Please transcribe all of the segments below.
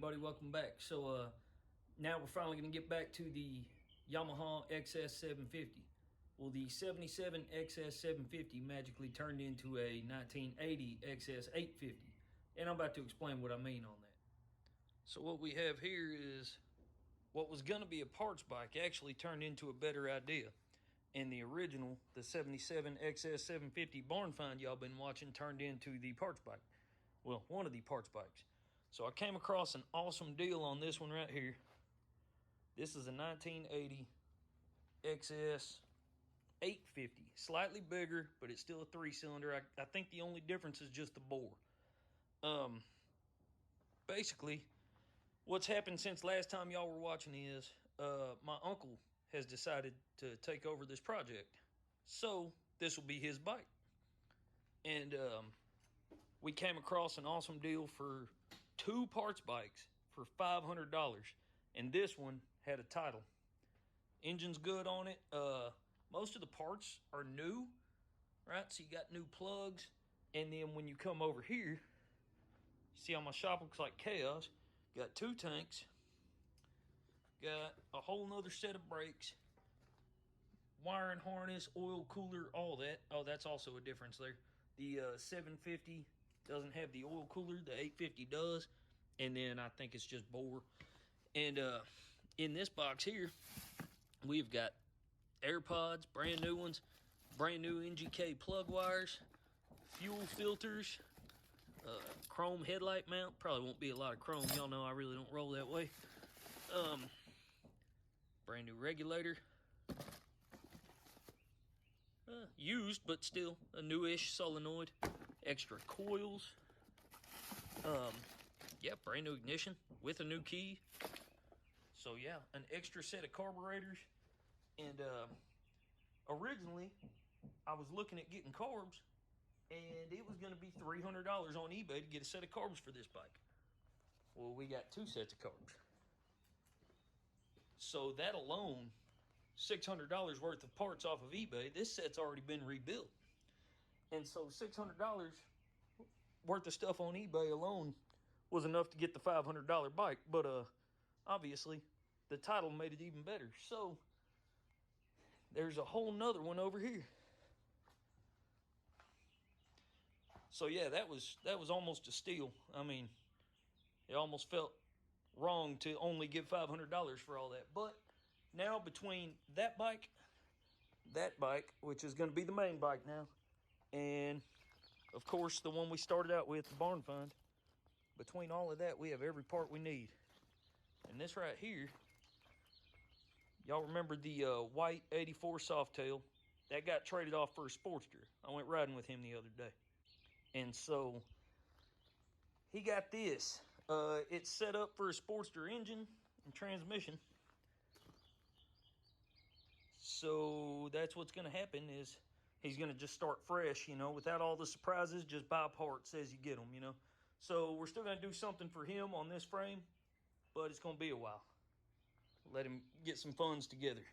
everybody, welcome back. So now we're finally going to get back to the Yamaha XS750. Well, the 77 XS750 magically turned into a 1980 XS850, and I'm about to explain what I mean on that. So what we have here is what was going to be a parts bike actually turned into a better idea. And the original, the 77 XS750 barn find y'all been watching, turned into the parts bike. Well, one of the parts bikes. So I came across an awesome deal on this one right here. This is a 1980 XS 850. Slightly bigger, but it's still a 3-cylinder. I think the only difference is just the bore. Basically, what's happened since last time y'all were watching is my uncle has decided to take over this project. So this will be his bike. And we came across an awesome deal for 2 parts bikes for $500, and this one had a title. Engine's good on it. Most of the parts are new, right? So you got new plugs, and then when you come over here, you see how my shop looks like chaos. Got 2 tanks, got a whole nother set of brakes, wiring harness, oil cooler, all that. Oh, that's also a difference there. The 750 doesn't have the oil cooler, the 850 does, and then I think it's just bore. And in this box here, we've got AirPods, brand new ones, brand new NGK plug wires, fuel filters, chrome headlight mount. Probably won't be a lot of chrome, y'all know I really don't roll that way. Brand new regulator, used but still a newish solenoid, extra coils, yeah, brand new ignition with a new key. So yeah, an extra set of carburetors. And originally I was looking at getting carbs, and it was going to be $300 on eBay to get a set of carbs for this bike. Well, we got 2 sets of carbs. So that alone, $600 worth of parts off of eBay. This set's already been rebuilt. And so $600 worth of stuff on eBay alone was enough to get the $500 bike. But obviously, the title made it even better. So there's a whole nother one over here. So yeah, that was almost a steal. I mean, it almost felt wrong to only give $500 for all that. But now between that bike, which is going to be the main bike now, and of course the one we started out with, the barn find, between all of that, we have every part we need. And this right here, y'all remember the white 84 Softail? That got traded off for a Sportster. I went riding with him the other day. And so he got this. It's set up for a Sportster engine and transmission. So that's what's going to happen is he's going to just start fresh, you know, without all the surprises. Just buy parts as you get them, you know. So we're still going to do something for him on this frame, but it's going to be a while. Let him get some funds together.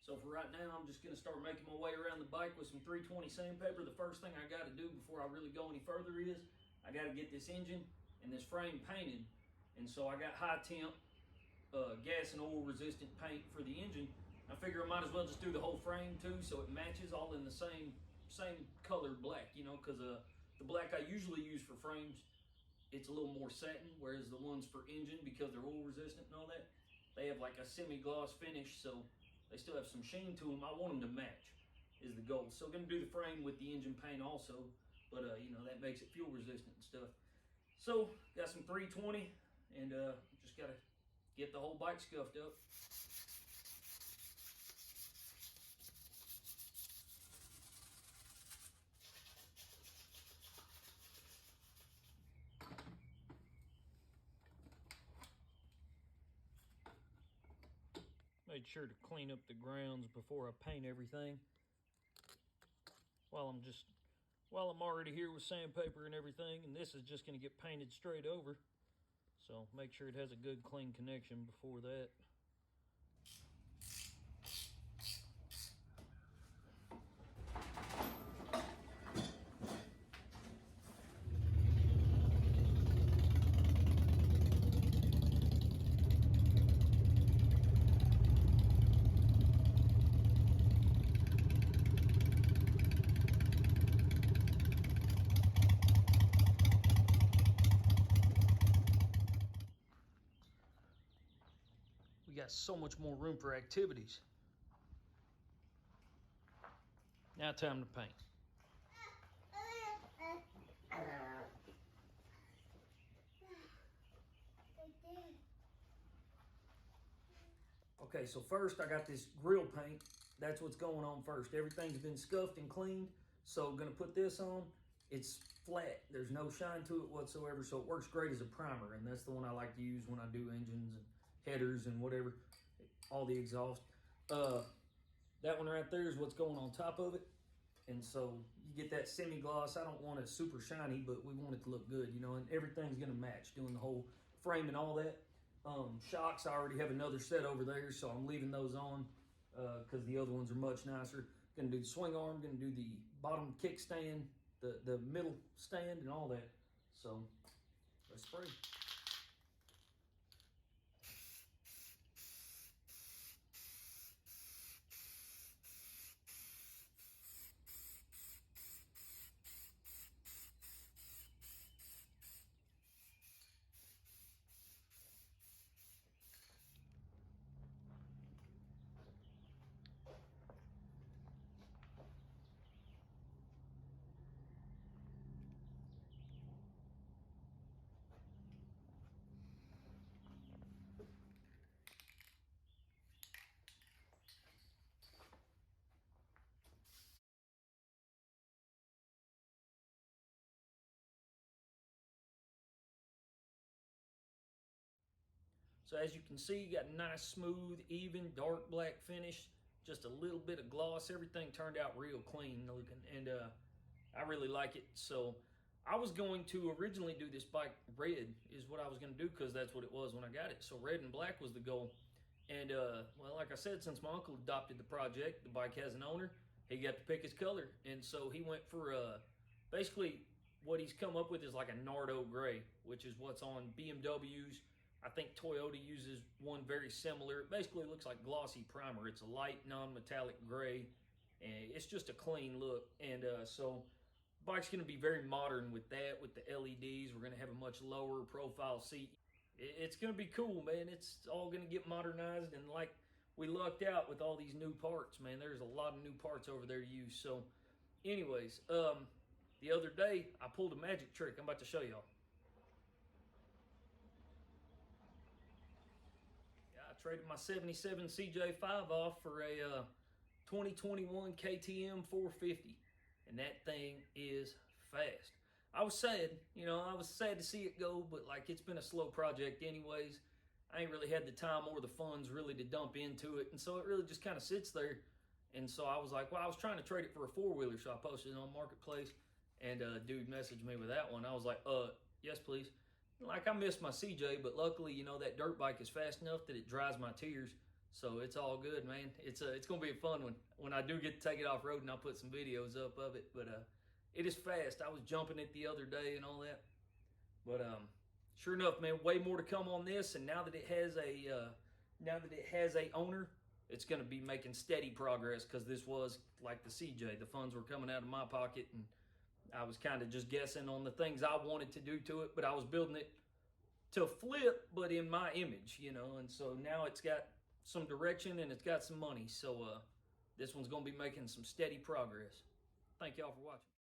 So for right now, I'm just going to start making my way around the bike with some 320 sandpaper. The first thing I got to do before I really go any further is I got to get this engine and this frame painted. And so I got high temp gas and oil resistant paint for the engine. I figure I might as well just do the whole frame too, so it matches all in the same color black, you know, because the black I usually use for frames, it's a little more satin, whereas the ones for engine, because they're oil resistant and all that, they have like a semi-gloss finish, so they still have some sheen to them. I want them to match is the goal. So I'm going to do the frame with the engine paint also, but you know, that makes it fuel resistant and stuff. So got some 320, and just got to get the whole bike scuffed up. Made sure to clean up the grounds before I paint everything. While I'm already here with sandpaper and everything, and this is just going to get painted straight over. So make sure it has a good clean connection before that. got so much more room for activities. Now time to paint. Okay, so first I got this grill paint. That's what's going on first. Everything's been scuffed and cleaned. So I'm gonna put this on. It's flat. There's no shine to it whatsoever, so it works great as a primer, and that's the one I like to use when I do engines and headers and whatever, all the exhaust. That one right there is what's going on top of it. And so you get that semi-gloss. I don't want it super shiny, but we want it to look good, you know, and everything's gonna match, doing the whole frame and all that. Shocks, I already have another set over there, so I'm leaving those on because the other ones are much nicer. Gonna do the swing arm, gonna do the bottom kickstand, the middle stand, and all that. So let's spray. So as you can see, you got a nice, smooth, even, dark black finish. Just a little bit of gloss. Everything turned out real clean looking, and I really like it. So I was going to originally do this bike red, is what I was going to do, because that's what it was when I got it. So red and black was the goal. And well, like I said, since my uncle adopted the project, the bike has an owner. He got to pick his color, and so he went for basically what he's come up with is like a Nardo gray, which is what's on BMWs. I think Toyota uses one very similar. It basically looks like glossy primer. It's a light, non-metallic gray, and it's just a clean look. And so bike's going to be very modern with that, with the LEDs. We're going to have a much lower profile seat. It's going to be cool, man. It's all going to get modernized, and like we lucked out with all these new parts, man. There's a lot of new parts over there to use. So anyways, the other day I pulled a magic trick I'm about to show y'all. I traded my 77 CJ5 off for a 2021 KTM 450, and that thing is fast. I was sad, you know, I was sad to see it go, but like it's been a slow project anyways. I ain't really had the time or the funds really to dump into it, and so it really just kind of sits there. And so I was like, well, I was trying to trade it for a four-wheeler, so I posted it on Marketplace, and a dude messaged me with that one. I was like, yes, please. Like, I miss my CJ, but luckily, you know, that dirt bike is fast enough that it dries my tears. So it's all good, man. It's gonna be a fun one when I do get to take it off road, and I'll put some videos up of it. But it is fast. I was jumping it the other day and all that. But sure enough, man, way more to come on this. And now that it has a owner, it's gonna be making steady progress, because this was like the CJ. The funds were coming out of my pocket, and I was kind of just guessing on the things I wanted to do to it, but I was building it to flip, but in my image, you know. And so now it's got some direction and it's got some money. So this one's going to be making some steady progress. Thank y'all for watching.